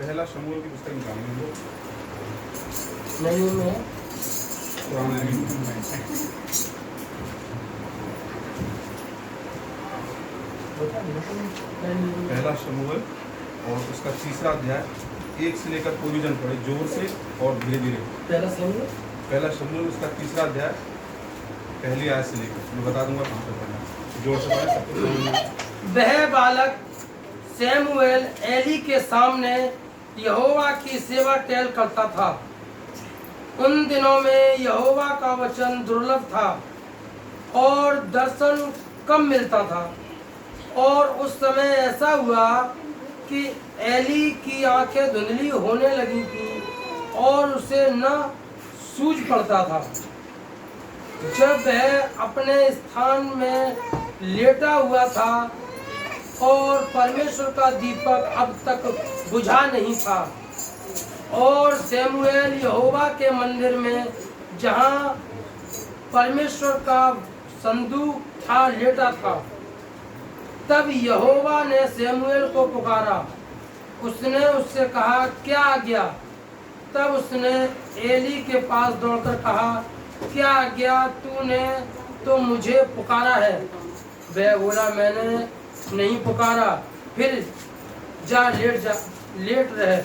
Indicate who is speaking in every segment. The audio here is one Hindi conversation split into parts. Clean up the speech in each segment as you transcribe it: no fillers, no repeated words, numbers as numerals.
Speaker 1: पहला शमूएल की पुस्तक निकालेंगे हम लोग,
Speaker 2: नहीं में
Speaker 1: पुराना पहला शमूएल और उसका तीसरा अध्याय 1 से लेकर कोई भी जन पढ़े जोर से और धीरे धीरे। पहला शमूएल उसका तीसरा अध्याय पहली आयत से लेकर, मैं बता दूंगा कहाँ पे पढ़ना, जोर से पढ़े सबको समझ में।
Speaker 2: वह बालक शमूएल एली के सामने यहोवा की सेवा टहल करता था। उन दिनों में यहोवा का वचन दुर्लभ था और दर्शन कम मिलता था। और उस समय ऐसा हुआ कि एली की आंखें धुंधली होने लगी थी और उसे न सूझ पड़ता था। जब वह अपने स्थान में लेटा हुआ था और परमेश्वर का दीपक अब तक बुझा नहीं था, और शमूएल यहोवा के मंदिर में जहाँ परमेश्वर का संदूक था लेटा था। तब यहोवा ने शमूएल को पुकारा। उसने उससे कहा, क्या आज्ञा? तब उसने एली के पास दौड़कर कहा, क्या आज्ञा? तूने तो मुझे पुकारा है। वह बोला, मैंने नहीं पुकारा, फिर जा लेट रहे।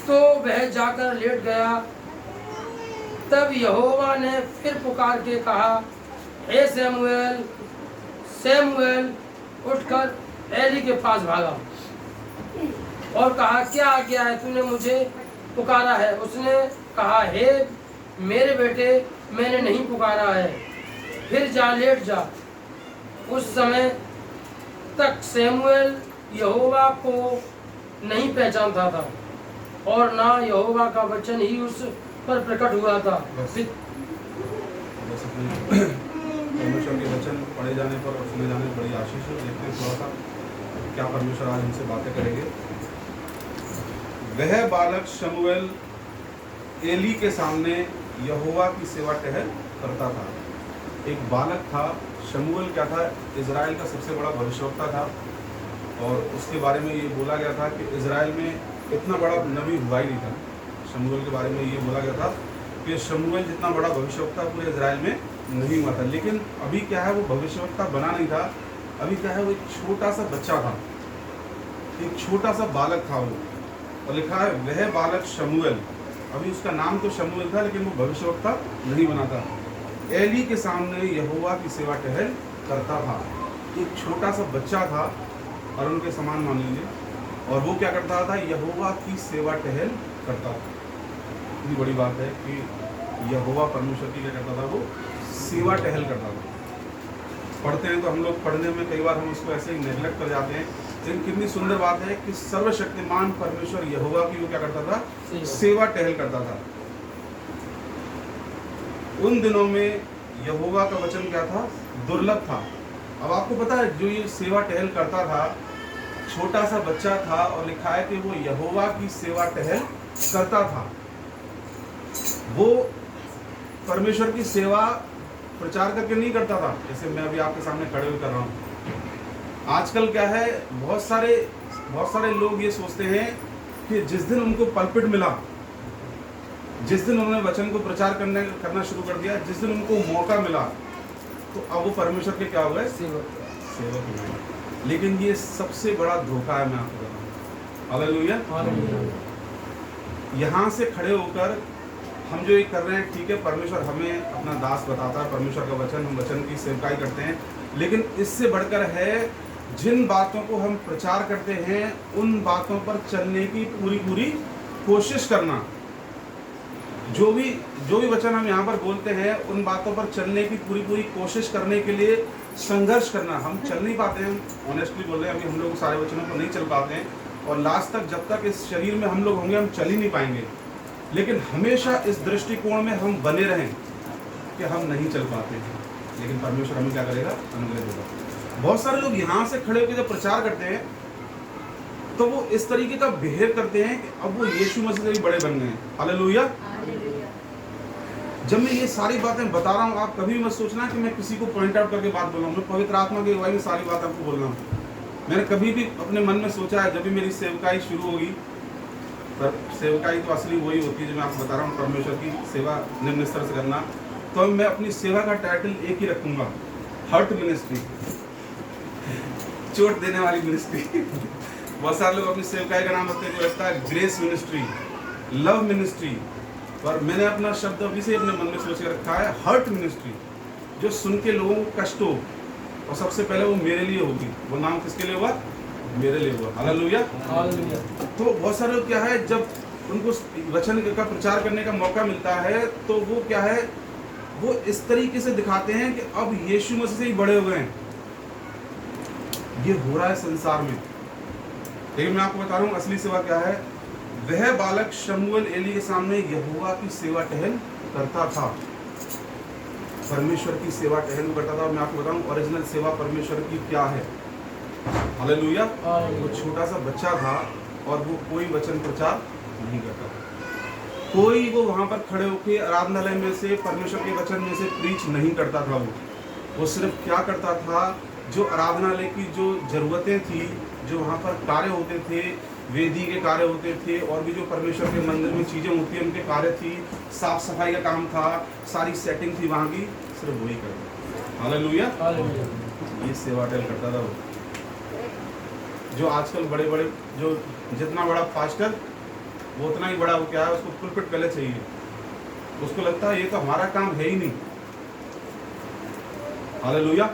Speaker 2: तो वह जाकर लेट गया। तब यहोवा ने फिर पुकार के कहा, हे शमूएल, शमूएल। उठकर एली के पास भागा और कहा, क्या आज्ञा है? तूने मुझे पुकारा है। उसने कहा, हे मेरे बेटे, मैंने नहीं पुकारा है, फिर जा लेट जा। उस समय तक शमूएल यहोवा को नहीं पहचानता था और ना यहोवा का वचन ही उस पर प्रकट हुआ था।
Speaker 1: परमेश्वर के वचन पढ़े जाने पर और सुने जाने पर बड़ी आशीष है। देखते हैं थोड़ा सा क्या परमेश्वर आज हमसे बातें करेंगे। वह बालक शमूएल एली के सामने यहोवा की सेवा टहल करता था। एक बालक था, शमूएल क्या था? इज़राइल का सबसे बड़ा भविष्यवक्ता था और उसके बारे में ये बोला गया था कि इज़राइल में इतना बड़ा नबी हुआ ही नहीं था। शमूएल के बारे में ये बोला गया था कि शमूएल जितना बड़ा भविष्यवक्ता पूरे इज़राइल में नहीं हुआ था। लेकिन अभी क्या है, वो भविष्यवक्ता बना नहीं था। अभी क्या है, वो एक छोटा सा बच्चा था, एक छोटा सा बालक था वो, और लिखा है वह बालक शमूएल। अभी उसका नाम तो शमूएल था लेकिन वो भविष्यवक्ता नहीं बना था। एली के सामने यहोवा की सेवा टहल करता था। एक छोटा सा बच्चा था और उनके समान मान लीजिए, और वो क्या करता था? यहोवा की सेवा टहल करता था। इतनी बड़ी बात है कि यहोवा परमेश्वर की क्या करता था? वो सेवा टहल करता था। पढ़ते हैं तो हम लोग पढ़ने में कई बार हम उसको ऐसे ही नेग्लेक्ट कर जाते हैं, लेकिन कितनी सुंदर बात है कि सर्वशक्तिमान परमेश्वर यहोवा की वो क्या करता था? सेवा टहल करता था। उन दिनों में यहोवा का वचन क्या था? दुर्लभ था। अब आपको पता है, जो ये सेवा टहल करता था, छोटा सा बच्चा था, और लिखा है कि वो यहोवा की सेवा टहल करता था। वो परमेश्वर की सेवा प्रचार करके नहीं करता था, जैसे मैं अभी आपके सामने खड़े हुए कर रहा हूँ। आजकल क्या है, बहुत सारे लोग ये सोचते हैं कि जिस दिन उनको पलपिट मिला, जिस दिन उन्होंने वचन को प्रचार करना शुरू कर दिया, जिस दिन उनको मौका मिला, तो अब वो परमेश्वर के क्या हो गए? सेवक हो गए। लेकिन ये सबसे बड़ा धोखा है, मैं आपको बताऊँ। हालेलुया। यहाँ से खड़े होकर हम जो ये कर रहे हैं, ठीक है, परमेश्वर हमें अपना दास बताता है, परमेश्वर का वचन, हम वचन की सेवकाई करते हैं, लेकिन इससे बढ़कर है जिन बातों को हम प्रचार करते हैं उन बातों पर चलने की पूरी कोशिश करना। जो भी वचन हम यहाँ पर बोलते हैं उन बातों पर चलने की पूरी कोशिश करने के लिए संघर्ष करना। हम चल नहीं पाते हैं, ऑनेस्टली बोल रहे हैं, अभी हम लोग सारे वचनों पर नहीं चल पाते हैं, और लास्ट तक जब तक इस शरीर में हम लोग होंगे हम चल ही नहीं पाएंगे। लेकिन हमेशा इस दृष्टिकोण में हम बने रहें कि हम नहीं चल पाते हैं, लेकिन परमेश्वर हमें क्या करेगा? अनुग्रह देगा। बहुत सारे लोग यहाँ से खड़े होकर जब प्रचार करते हैं तो वो इस तरीके का बिहेव करते हैं कि अब वो यीशु मसीह से भी बड़े बन गए हैं। हालेलुया। जब मैं ये सारी बातें बता रहा हूँ, आप कभी मत सोचना कि मैं किसी को पॉइंट आउट करके बात बोल रहा हूँ। मैं पवित्र आत्मा की अगुवाई में सारी बात आपको बोल रहा हूँ। मैंने कभी भी अपने मन में सोचा है, जब भी मेरी सेवकाई शुरू होगी, पर सेवकाई तो असली वही होती है जो मैं आपको बता रहा हूँ, परमेश्वर की सेवा निम्न स्तर से करना, तो मैं अपनी सेवा का टाइटल एक ही रखूंगा, हर्ट मिनिस्ट्री, चोट देने वाली मिनिस्ट्री। बहुत सारे लोग अपनी सेवकाई का नाम रखते हैं, जो रखता है ग्रेस मिनिस्ट्री, लव मिनिस्ट्री, पर मैंने अपना शब्द अभी से अपने मन में सोच के रखा है हर्ट मिनिस्ट्री, जो सुन के लोगों को कष्ट हो, और सबसे पहले वो मेरे लिए होगी। वो नाम किसके लिए हुआ? मेरे लिए हुआ। हालेलुया। तो बहुत सारे लोग क्या है, जब उनको वचन का प्रचार करने का मौका मिलता है तो वो क्या है, वो इस तरीके से दिखाते हैं कि अब यीशु मसीह से ही बड़े हुए हैं। ये हो रहा है संसार में, लेकिन मैं आपको बता रहा हूँ असली सेवा क्या है। वह बालक शमूएल एली के सामने यहोवा की सेवा टहल करता था, परमेश्वर की सेवा टहल करता था। मैं आपको बताऊं ओरिजिनल सेवा परमेश्वर की क्या है। हालेलुया। वो छोटा सा बच्चा था और वो कोई वचन प्रचार नहीं करता था, कोई वो वहां पर खड़े होकर आराधनालय में से परमेश्वर के वचन में से प्रीच नहीं करता था। वो सिर्फ क्या करता था, जो आराधनालय की जो जरूरतें थी, जो वहाँ पर कार्य होते थे, वेदी के कार्य होते थे, और भी जो परमेश्वर के मंदिर में चीज़ें होती हैं उनके कार्य थी, साफ सफाई का काम था, सारी सेटिंग थी वहाँ की, सिर्फ वही करता। हालेलुया। ये सेवा टहल करता था वो। जो आजकल बड़े बड़े, जो जितना बड़ा पास्टर वो उतना ही बड़ा, वो क्या है, उसको पुलपिट पहले चाहिए, उसको लगता है ये तो हमारा काम है ही नहीं। हालेलुया।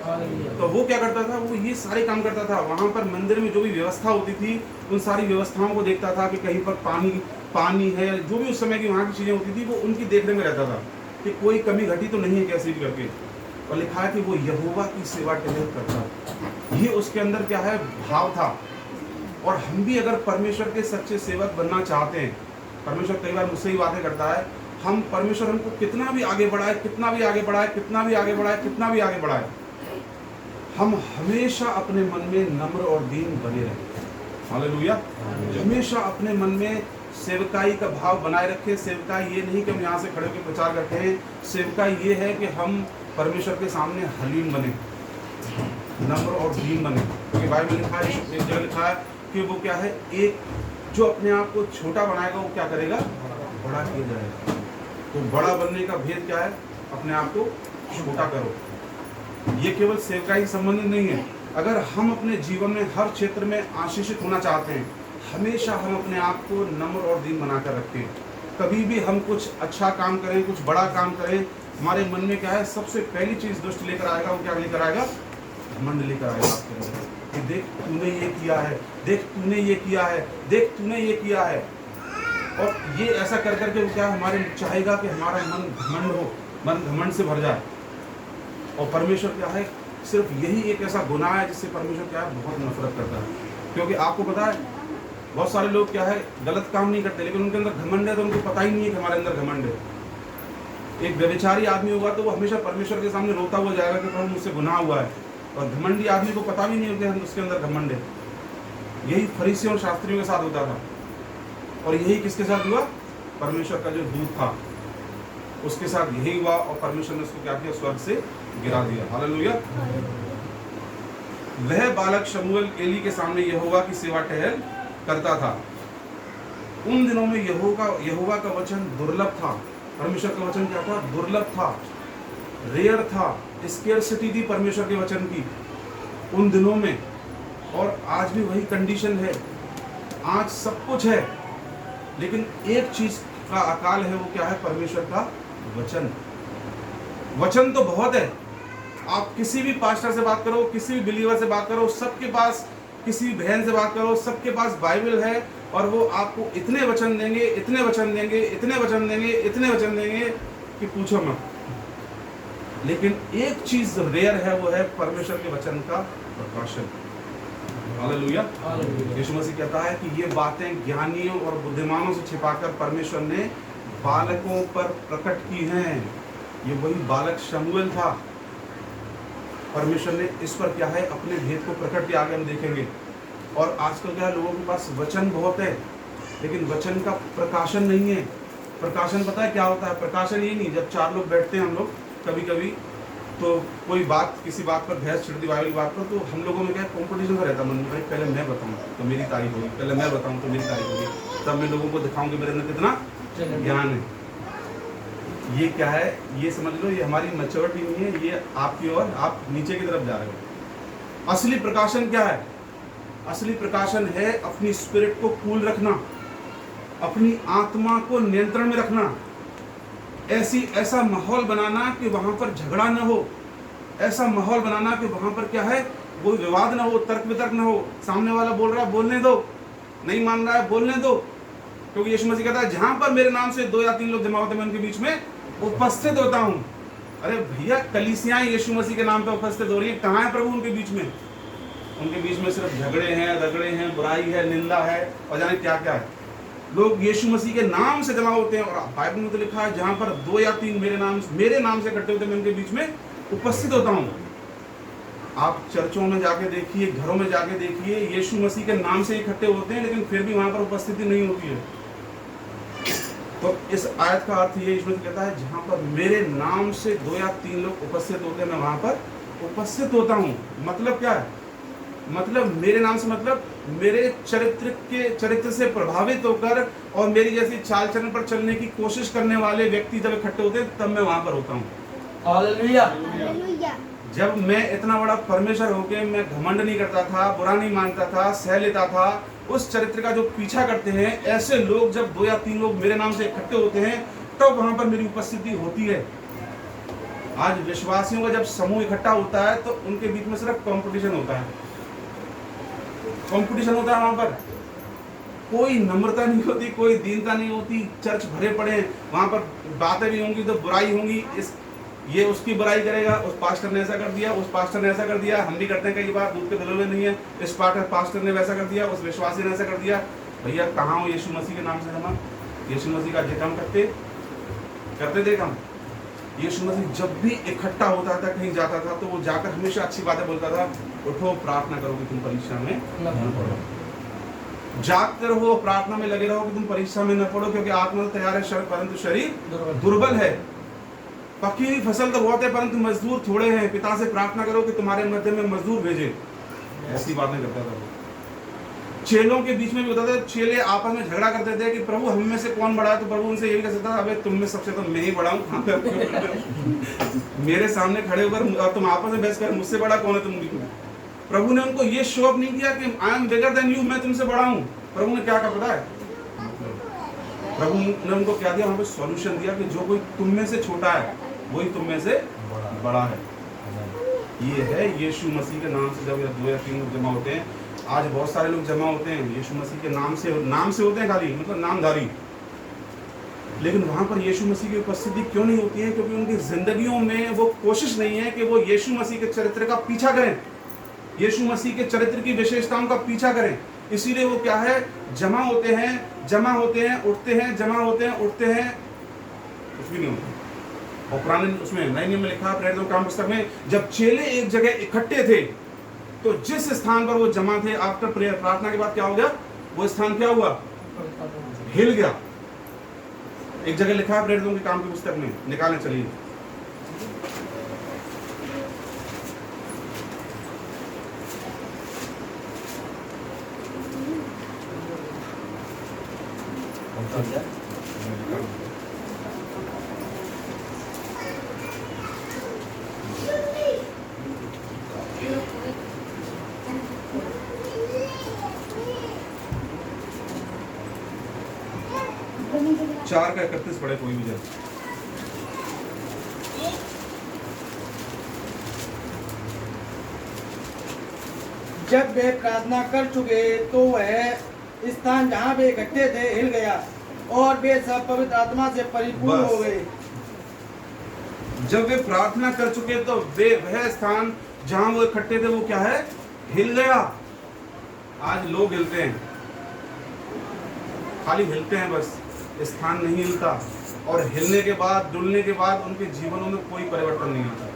Speaker 1: तो वो क्या करता था, वो ये सारे काम करता था। वहाँ पर मंदिर में जो भी व्यवस्था होती थी, उन सारी व्यवस्थाओं को देखता था कि कहीं पर पानी है, जो भी उस समय की वहाँ की चीज़ें होती थी, वो उनकी देखने में रहता था कि कोई कमी घटी तो नहीं है कैसे भी करके। और लिखा है कि वो यहोवा की सेवा टहल करता। ये उसके अंदर क्या है, भाव था। और हम भी अगर परमेश्वर के सच्चे सेवक बनना चाहते हैं, परमेश्वर कई बार मुझसे ही बातें करता है, हम परमेश्वर हमको कितना भी आगे बढ़ाए, कितना भी आगे बढ़ाए, कितना भी आगे बढ़ाए, कितना भी आगे बढ़ाए, हम हमेशा अपने मन में नम्र और दीन बने रहें। हालेलुया। हमेशा अपने मन में सेवकाई का भाव बनाए रखें। सेवकाई ये नहीं कि हम यहाँ से खड़े होकर प्रचार करते हैं, सेवकाई ये है कि हम परमेश्वर के सामने हलीम बने, नम्र और दीन बने। क्योंकि बाइबल में लिखा है, एक जगह लिखा है कि वो क्या है, एक जो अपने आप को छोटा बनाएगा वो क्या करेगा, बड़ा किया जाएगा। तो बड़ा बनने का भेद क्या है, अपने आप को छोटा करो। ये केवल सेवकाई से संबंधित नहीं है। अगर हम अपने जीवन में हर क्षेत्र में आशीषित होना चाहते हैं, हमेशा हम अपने आप को नम्र और दीन बनाकर रखें। कभी भी हम कुछ अच्छा काम करें, कुछ बड़ा काम करें, हमारे मन में क्या है, सबसे पहली चीज दुष्ट लेकर आएगा, वो क्या लेकर आएगा, घमंड लेकर आएगा आपके अंदर कि देख तूने ये किया है, देख तूने ये किया है, देख तूने ये किया है। और ये ऐसा कर करके वो क्या हमारे चाहेगा कि हमारा मन घमंड हो, मन घमंड से भर जाए। और परमेश्वर क्या है, सिर्फ यही एक ऐसा गुनाह है जिससे परमेश्वर क्या है, बहुत नफरत करता है। क्योंकि आपको पता है, बहुत सारे लोग क्या है, गलत काम नहीं करते, लेकिन उनके अंदर घमंड है, तो उनको पता ही नहीं है कि हमारे अंदर घमंड है। एक व्यभिचारी आदमी होगा तो वो हमेशा परमेश्वर के सामने रोता हुआ जाएगा कि प्रभु मुझसे गुनाह हुआ है। और घमंडी आदमी को पता भी नहीं होता कि उसके अंदर घमंड है। यही फरीसियों और शास्त्रियों के साथ होता था, और यही किसके साथ हुआ, परमेश्वर का जो दूत था उसके साथ यही हुआ। और परमेश्वर ने उसको क्या किया, स्वर्ग से गिरा दिया। हालेलुया। वह बालक शमूएल एली के सामने यहोवा की सेवा टहल करता था। उन दिनों में यहोवा का वचन दुर्लभ था। परमेश्वर का वचन क्या था, दुर्लभ था, रेयर था, स्केर्सिटी थी परमेश्वर के वचन की उन दिनों में। और आज भी वही कंडीशन है। आज सब कुछ है, लेकिन एक चीज का अकाल है, वो क्या है, परमेश्वर का वचन। वचन तो बहुत है। आप किसी भी पास्टर से बात करो, किसी भी बिलीवर से बात करो, सबके पास, किसी भी बहन से बात करो, सबके पास बाइबल है, और वो आपको इतने वचन देंगे, इतने वचन देंगे, इतने वचन देंगे, इतने वचन देंगे कि पूछो मत। लेकिन एक चीज रेयर है, वो है परमेश्वर के वचन का प्रकाशन। हालेलुया। यीशु मसीह कहता है कि ये बातें ज्ञानियों और बुद्धिमानों से छिपाकर परमेश्वर ने बालकों पर प्रकट की हैं। ये वही बालक शमूएल था। परमेश्वर ने इस पर क्या है, अपने भेद को प्रकट किया। आगे हम देखेंगे। और आजकल क्या है, लोगों के पास वचन बहुत है, लेकिन वचन का प्रकाशन नहीं है। प्रकाशन पता है क्या होता है, प्रकाशन ये नहीं, जब चार लोग बैठते हैं हम लोग कभी कभी, तो कोई बात किसी बात पर बहस छिड़ दी बाइबल की बात पर, तो हम लोगों में क्या कंपटीशन का रहता मन में, भाई पहले मैं बताऊं तो मेरी तारीफ होगी, पहले मैं बताऊं तो मेरी तारीफ होगी, तब मैं लोगों को दिखाऊं कि मेरे अंदर कितना ज्ञान है। ये क्या है, ये समझ लो ये हमारी मैच्योरिटी नहीं है, ये आपकी ओर आप नीचे की तरफ जा रहे हो। असली प्रकाशन क्या है? असली प्रकाशन है अपनी स्पिरिट को कूल रखना, अपनी आत्मा को नियंत्रण में रखना, ऐसा माहौल बनाना कि वहां पर झगड़ा न हो, ऐसा माहौल बनाना कि वहां पर क्या है, कोई विवाद ना हो, तर्क वितर्क ना हो। सामने वाला बोल रहा है बोलने दो, नहीं मान रहा है बोलने दो, क्योंकि यीशु मसीह कहता है जहां पर मेरे नाम से 2 या 3 लोग जमा होते हैं मैं उनके बीच में उपस्थित होता हूं। अरे भैया कलीसियाएं यीशु मसीह के नाम पे उपस्थित हो रही है, कहां है प्रभु उनके बीच में? उनके बीच में सिर्फ झगड़े हैं, रगड़े हैं, बुराई है, निंदा है और जाने क्या क्या है। लोग यीशु मसीह के नाम से जमा होते हैं, और बाइबल में तो लिखा है जहां पर 2 या 3 मेरे नाम से इकट्ठे होते हैं मैं उनके बीच में उपस्थित होता हूं। आप चर्चों में जाके देखिए, घरों में जाके देखिए, यीशु मसीह के नाम से इकट्ठे होते हैं लेकिन फिर भी वहां पर उपस्थिति नहीं होती है। तो इस आयत का अर्थ ये यीशु मसीह कहता है जहां पर मेरे नाम से 2 या 3 लोग उपस्थित होते हैं मैं वहां पर उपस्थित होता हूं। मतलब क्या है? मतलब मेरे नाम से मतलब मेरे चरित्र से प्रभावित होकर और मेरी जैसी चाल चलन पर चलने की कोशिश करने वाले व्यक्ति जब इकट्ठे होते हैं तब मैं वहां पर होता हूँ।
Speaker 2: हालेलुया।
Speaker 1: जब मैं इतना बड़ा परमेश्वर होके मैं घमंड नहीं करता था, बुरा नहीं मानता था, सह लेता था, उस चरित्र का जो पीछा करते हैं ऐसे लोग जब 2 या 3 लोग मेरे नाम से इकट्ठे होते हैं तब वहां पर मेरी उपस्थिति होती है। आज विश्वासियों का जब समूह इकट्ठा होता है तो उनके बीच में सिर्फ कंपटीशन होता है, कंपटीशन होता है। वहां पर कोई नम्रता नहीं होती, कोई दीनता नहीं होती। चर्च भरे पड़े हैं, वहां पर बातें भी होंगी तो बुराई होंगी, ये उसकी बुराई करेगा, उस पास्टर ने ऐसा कर दिया, उस पास्टर ने ऐसा कर दिया। हम भी करते हैं कई बार, दूध के धुले नहीं है, इस पास्टर ने वैसा कर दिया, उस विश्वासी ने ऐसा कर दिया। भैया कहाँ हो यीशु मसीह के नाम से जमा? यीशु मसीह का जे काम करते थे काम। यीशु मसीह जब भी इकट्ठा होता था, कहीं जाता था तो वो जाकर हमेशा अच्छी बातें बोलता था। उठो प्रार्थना करो कि तुम परीक्षा में न पढ़ो, जागते रहो, प्रार्थना में लगे रहो कि तुम परीक्षा में न पढ़ो, क्योंकि आत्मा तो तैयार है परंतु शरीर दुर्बल है। पकी हुई फसल तो बहुत है परंतु मजदूर थोड़े हैं। पिता से प्रार्थना करो कि तुम्हारे मध्य में मजदूर भेजे। ऐसी बातें करता था। चेलों के बीच में भी होता था, चेले आपस में झगड़ा करते थे कि प्रभु हम में से कौन बड़ा है, तो प्रभु उनसे यही कह सकता था अबे तुम में सबसे तो मैं ही बड़ा हूँ, मेरे सामने खड़े होकर तुम आपस में बहस कर मुझसे बड़ा कौन है तुम। प्रभु ने उनको ये शो अप नहीं किया कि I am bigger than you, मैं तुमसे बड़ा हूँ। प्रभु ने क्या कहा पता है? प्रभु ने उनको क्या दिया? वहां पे सॉल्यूशन दिया कि जो कोई तुम में से छोटा है वही तुम में से बड़ा है। ये है यीशु मसीह के नाम से जब 2 या 3 लोग जमा होते हैं। आज बहुत सारे लोग जमा होते हैं यीशु मसीह के नाम से होते हैं खाली, मतलब नामधारी, लेकिन वहां पर यीशु मसीह की उपस्थिति क्यों नहीं होती है? क्योंकि उनकी जिंदगियों में वो कोशिश नहीं है कि वो यीशु मसीह के चरित्र का पीछा करें, यीशु मसीह के चरित्र की विशेषताओं का पीछा करें। इसीलिए वो क्या है, जमा होते हैं, उठते हैं, जमा होते हैं, उठते हैं, कुछ भी नहीं होता। और पुराने उसमें नए नियम में लिखा, प्रेरितों के काम पुस्तक में, जब चेले एक जगह इकट्ठे थे तो जिस स्थान पर वो जमा थे आफ्टर प्रेयर, प्रार्थना के बाद क्या हो गया? वो स्थान क्या हुआ? हिल गया। एक जगह लिखा है प्रेरितों के काम की पुस्तक में, निकालने चलिए। चार का 31 पढ़े कोई भी जब।
Speaker 3: जब वे प्रार्थना कर चुके तो वह स्थान जहाँ वे इकट्ठे थे हिल गया और वे सब पवित्र आत्मा से परिपूर्ण हो गए।
Speaker 1: जब वे प्रार्थना कर चुके तो वह स्थान जहां वो इकट्ठे थे वो क्या है? हिल गया। आज लोग हिलते हैं, खाली हिलते हैं बस, स्थान नहीं हिलता। और हिलने के बाद, डुलने के बाद उनके जीवनों में कोई परिवर्तन नहीं आता।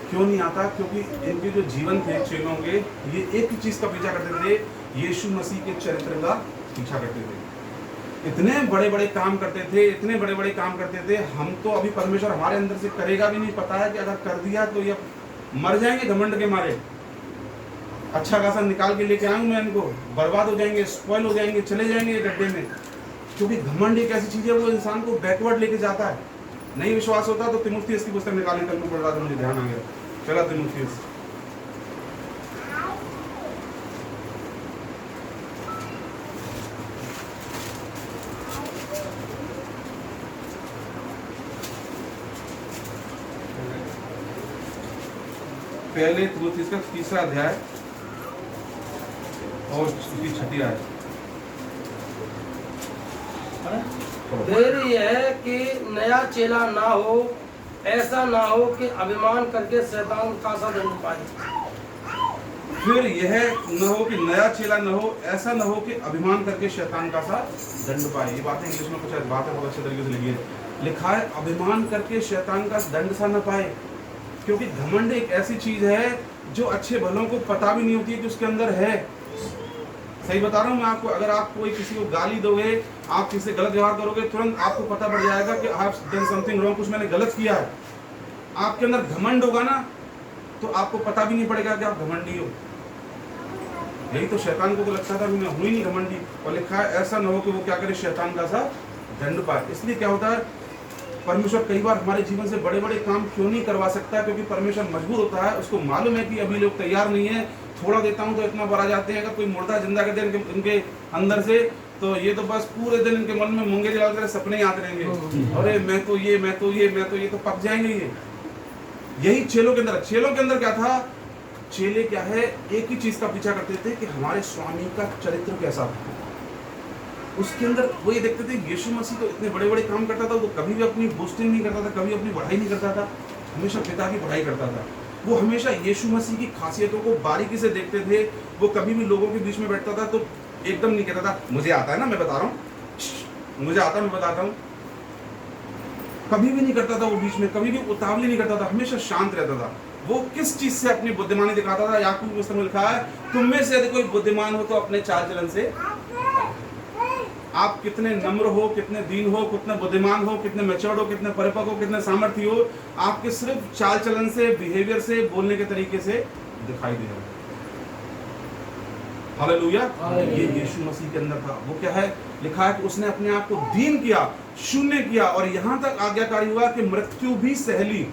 Speaker 1: क्यों नहीं आता? क्योंकि इनके जो जीवन थे चेलों के, ये एक ही चीज का पीछा करते थे, यीशु मसीह के चरित्र का पीछा करते थे। इतने बड़े बड़े काम करते थे, इतने बड़े बड़े काम करते थे। हम तो अभी परमेश्वर हमारे अंदर से करेगा भी नहीं, पता है कि अगर कर दिया तो ये मर जाएंगे घमंड के मारे। अच्छा खासा निकाल के लेके आऊँ मैं इनको, बर्बाद हो जाएंगे, स्पॉइल हो जाएंगे, चले जाएंगे गड्ढे में। क्योंकि घमंड एक ऐसी चीज है, वो इंसान को बैकवर्ड लेके जाता है। नहीं विश्वास होता तो तिमुथियुस की पुस्तक निकालने, कल में पढ़ रहा था, मुझे ध्यान आ गया। चला तिमुथियुस, पहले तिमुथियुस का 3रा अध्याय और उसकी 6ठी आयत।
Speaker 2: फिर यह कि नया चेला ना हो, ऐसा ना हो कि अभिमान करके शैतान का सा दंड पाए।
Speaker 1: फिर यह न हो कि नया चेला न हो, ऐसा न हो कि अभिमान करके शैतान का सा दंड पाए। ये बातें इंग्लिश में कुछ बातें बहुत अच्छे तरीके से लिखी है, लिखा है अभिमान करके शैतान का दंड सा न पाए। क्योंकि घमंड एक ऐसी चीज है जो अच्छे भलों को पता भी नहीं होती है कि उसके अंदर है। सही बता रहा हूँ मैं आपको। अगर आप कोई किसी को गाली दोगे, आप किसी से गलत व्यवहार करोगे, तुरंत आपको पता पड़ जाएगा कि आप डन समथिंग रॉन्ग, कुछ मैंने गलत किया है। आपके अंदर घमंड होगा ना, तो आपको पता भी नहीं पड़ेगा कि आप घमंडी हो। यही तो शैतान को तो लगता था कि मैं हुई नहीं घमंडी, और लिखा है ऐसा न हो कि वो क्या करे, शैतान का सा दंड पाए। इसलिए क्या होता है, परमेश्वर कई बार हमारे जीवन से बड़े बड़े काम क्यों नहीं करवा सकता, क्योंकि परमेश्वर मजबूर होता है। उसको मालूम है कि अभी लोग तैयार नहीं है, थोड़ा देता हूँ तो इतना बड़ा जाते हैं। अगर कोई मुर्दा जिंदा कर दे इनके अंदर से, तो ये तो बस पूरे दिन इनके मन में मूंगे जला कर सपने आते रहेंगे, अरे मैं तो ये, मैं तो ये, मैं तो ये, तो पक जाएंगे ये। यही चेलों के अंदर क्या था, चेले क्या है, एक ही चीज का पीछा करते थे कि हमारे स्वामी का चरित्र कैसा था। उसके अंदर वो ये देखते थे, यीशु मसीह तो इतने बड़े बड़े काम करता था, वो कभी भी अपनी बोस्टिंग नहीं करता था, कभी अपनी बढ़ाई नहीं करता था, हमेशा पिता की बढ़ाई करता था। वो हमेशा यीशु मसीह की खासियतों को बारीकी से देखते थे। वो कभी भी लोगों के बीच में बैठता था तो एकदम नहीं कहता था मुझे आता है ना, मैं बता रहा हूँ, मुझे आता है, मैं बताता हूँ। कभी भी नहीं करता था वो बीच में, कभी भी उतावली नहीं करता था, हमेशा शांत रहता था। वो किस चीज से अपनी बुद्धिमानी दिखाता था, याकूब की पुस्तक में लिखा है, तुम में से यदि कोई बुद्धिमान हो तो अपने चाल चलन से। आप कितने नम्र हो, कितने दीन हो, कितने बुद्धिमान हो, कितने मैच्योर्ड हो, कितने परिपक्व हो, कितने सामर्थ्य हो, आपके सिर्फ चाल चलन से, बिहेवियर से, बोलने के तरीके से दिखाई दे रहा है। हालेलुया। ये यीशु मसीह के अंदर था। वो क्या है, लिखा है कि उसने अपने आप को दीन किया, शून्य किया, और यहां तक आज्ञाकारी हुआ कि मृत्यु भी सह ली।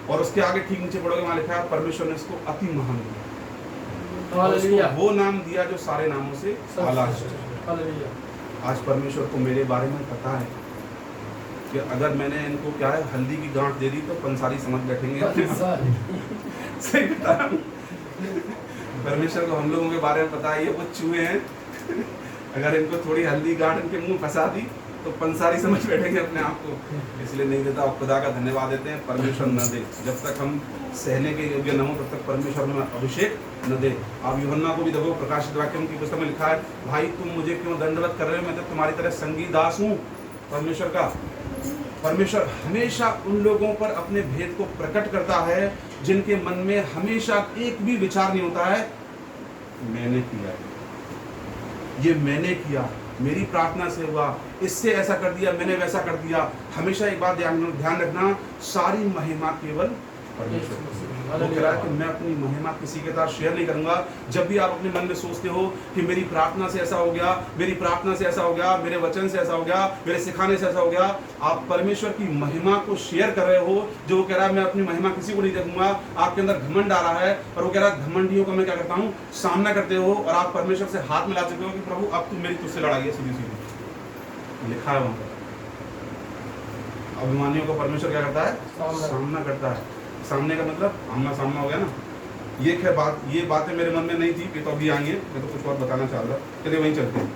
Speaker 1: और उसके आगे ठीक नीचे पढ़ोगे, वहां लिखा है परमेश्वर ने इसको अति महान दिया, उसको वो नाम दिया जो सारे नामों से आला है। आज परमेश्वर को मेरे बारे में पता है कि अगर मैंने इनको क्या है, हल्दी की गांठ दे दी तो पंसारी समझ बैठेंगे। सही बता रहा हूं। परमेश्वर को हम लोगों के बारे में पता है, ये वो चूहे हैं, अगर इनको थोड़ी हल्दी गांठ इनके मुंह फंसा दी तो पंसारी समझ बैठेंगे अपने आप को। इसलिए नहीं देता, और खुदा का धन्यवाद देते हैं, परमेश्वर न दे। जब तक हम सहने के योग्य न हो तब तक परमेश्वर में अभिषेक न दे। आप यूहन्ना को भी देखो, प्रकाशित वाक्यों की पुस्तक में लिखा है, भाई तुम मुझे क्यों दंडवत कर रहे हो, मैं तो तुम्हारी तरह संगी दास हूँ परमेश्वर का। परमेश्वर हमेशा उन लोगों पर अपने भेद को प्रकट करता है जिनके मन में हमेशा एक भी विचार नहीं होता है मैंने किया, ये मैंने किया, मेरी प्रार्थना से हुआ, इससे ऐसा कर दिया, मैंने वैसा कर दिया। हमेशा एक बात ध्यान रखना, सारी महिमा केवल परमेश्वर। वो कह रहा है कि मैं अपनी महिमा किसी के साथ शेयर नहीं करूंगा। जब भी आप अपने मन में सोचते हो कि मेरी प्रार्थना से ऐसा हो गया, मेरी प्रार्थना से ऐसा हो गया, मेरे वचन से ऐसा हो गया, मेरे सिखाने से ऐसा हो गया, आप परमेश्वर की महिमा को शेयर कर रहे हो। जो वो कह रहा है मैं अपनी महिमा किसी को नहीं देखूंगा, आपके अंदर घमंड आ रहा है, और वो कह रहा है घमंडियों का मैं क्या करता हूँ, सामना करते हो, और आप परमेश्वर से हाथ मिला चुके हो कि प्रभु अब तुम मेरी तुझसे लड़ाई है, सीधी सीधी लिखा है वहां पर। अभिमानियों को परमेश्वर क्या करता है, सामना करता है। सामने का मतलब आमना सामना हो गया ना। ये क्या बात, ये बातें मेरे मन में नहीं थी, ये तो अभी आएंगे, मैं तो कुछ और बताना चाह रहा, चलिए वहीं चलते हैं।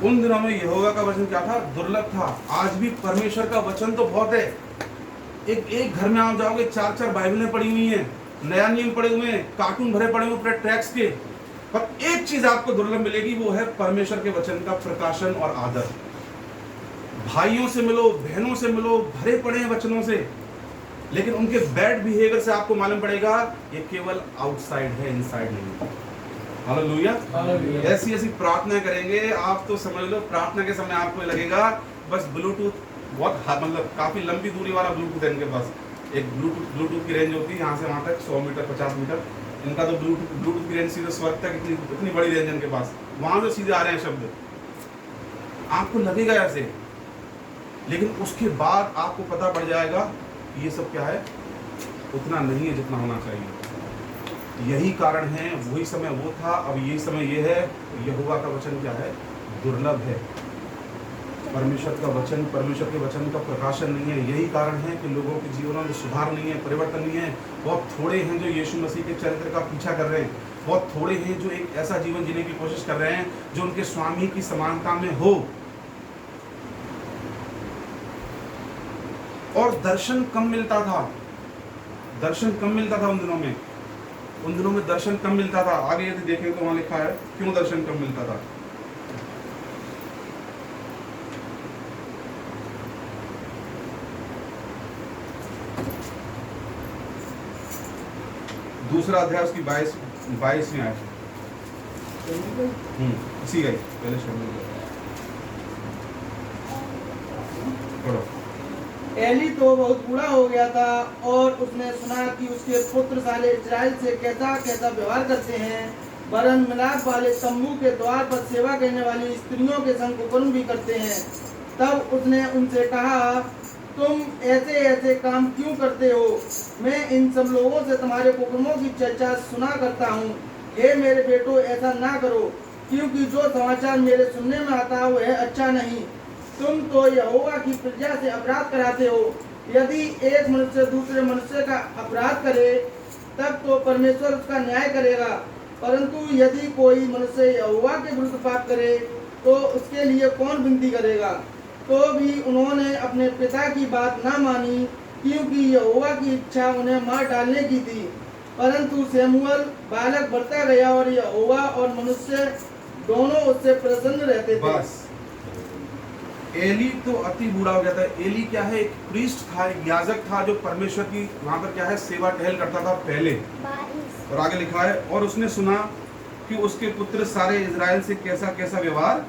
Speaker 1: उन दिनों में यहोवा का वचन क्या था, दुर्लभ था। आज भी परमेश्वर का वचन तो बहुत है। एक घर में आप जाओगे, 4-4 बाइबलें पड़ी हुई हैं, नया नियम पड़े हुए हैं, कार्टून भरे पड़े हुए पूरे ट्रैक्स के, पर एक चीज आपको दुर्लभ मिलेगी, वो है परमेश्वर के वचन का प्रकाशन और आदर। भाइयों से मिलो, बहनों से मिलो, भरे पड़े हैं वचनों से, लेकिन उनके बैड बिहेवियर से आपको मालूम पड़ेगा ये केवल आउटसाइड है, इनसाइड नहीं। हालेलुया।
Speaker 2: हालेलुया।
Speaker 1: ऐसी ऐसी प्रार्थना करेंगे आप तो समझ लो प्रार्थना के समय आपको लगेगा बस ब्लूटूथ बहुत मतलब काफी लंबी दूरी वाला ब्लूटूथ है इनके पास। एक ब्लूटूथ की रेंज होती है यहाँ से वहाँ तक 100 मीटर 50 मीटर। इनका तो ब्लूटूथ की रेंज सीधे स्वर्ग तक इतनी बड़ी रेंज है इनके पास, वहां से सीधे आ रहे हैं शब्द। आपको लगेगा ऐसे, लेकिन उसके बाद आपको पता पड़ जाएगा कि ये सब क्या है, उतना नहीं है जितना होना चाहिए। यही कारण है, वही समय वो था, अब यही समय ये है। यहोवा का वचन क्या है, दुर्लभ है। परमेश्वर का वचन, परमेश्वर के वचन का प्रकाशन नहीं है। यही कारण है कि लोगों के जीवनों में सुधार नहीं है, परिवर्तन नहीं है। बहुत थोड़े हैं जो यीशु मसीह के चरित्र का पीछा कर रहे हैं। बहुत थोड़े हैं जो एक ऐसा जीवन जीने की कोशिश कर रहे हैं जो उनके स्वामी की समानता में हो। और दर्शन कम मिलता था, दर्शन कम मिलता था उन दिनों में। उन दिनों में दर्शन कम मिलता था। आगे यदि देखें तो वहां लिखा है क्यों दर्शन कम मिलता था। दूसरा अध्याय उसकी 22 में आया। इसी गई पहले शब्द पढ़ो।
Speaker 3: एली तो बहुत बूढ़ा हो गया था और उसने सुना कि उसके पुत्र साले इजराइल से कैसा कैसा व्यवहार करते हैं, वरन मिलाप वाले तंबू के द्वार पर सेवा करने वाली स्त्रियों के संग कुकर्म भी करते हैं। तब उसने उनसे कहा, तुम ऐसे ऐसे काम क्यों करते हो? मैं इन सब लोगों से तुम्हारे कुकर्मों की चर्चा सुना करता हूँ। हे मेरे बेटो, ऐसा ना करो, क्योंकि जो समाचार मेरे सुनने में आता है वह अच्छा नहीं। तुम तो यहोवा की प्रजा से अपराध कराते हो। यदि एक मनुष्य दूसरे मनुष्य का अपराध करे तब तो परमेश्वर उसका न्याय करेगा, परंतु यदि कोई मनुष्य यहोवा के विरुद्ध पाप करे तो उसके लिए कौन विनती करेगा? तो भी उन्होंने अपने पिता की बात ना मानी, क्योंकि यहोवा की इच्छा उन्हें मार डालने की थी। परंतु शमूएल बालक बढ़ता गया और यहोवा और मनुष्य दोनों उससे प्रसन्न रहते थे।
Speaker 1: बस एली तो अति बूढ़ा हो गया था। एली क्या है, एक प्रीस्ट था, एक याजक था जो परमेश्वर की वहां पर क्या है सेवा टहल करता था पहले। और आगे लिखा है, और उसने सुना कि उसके पुत्र सारे इजराइल से कैसा कैसा व्यवहार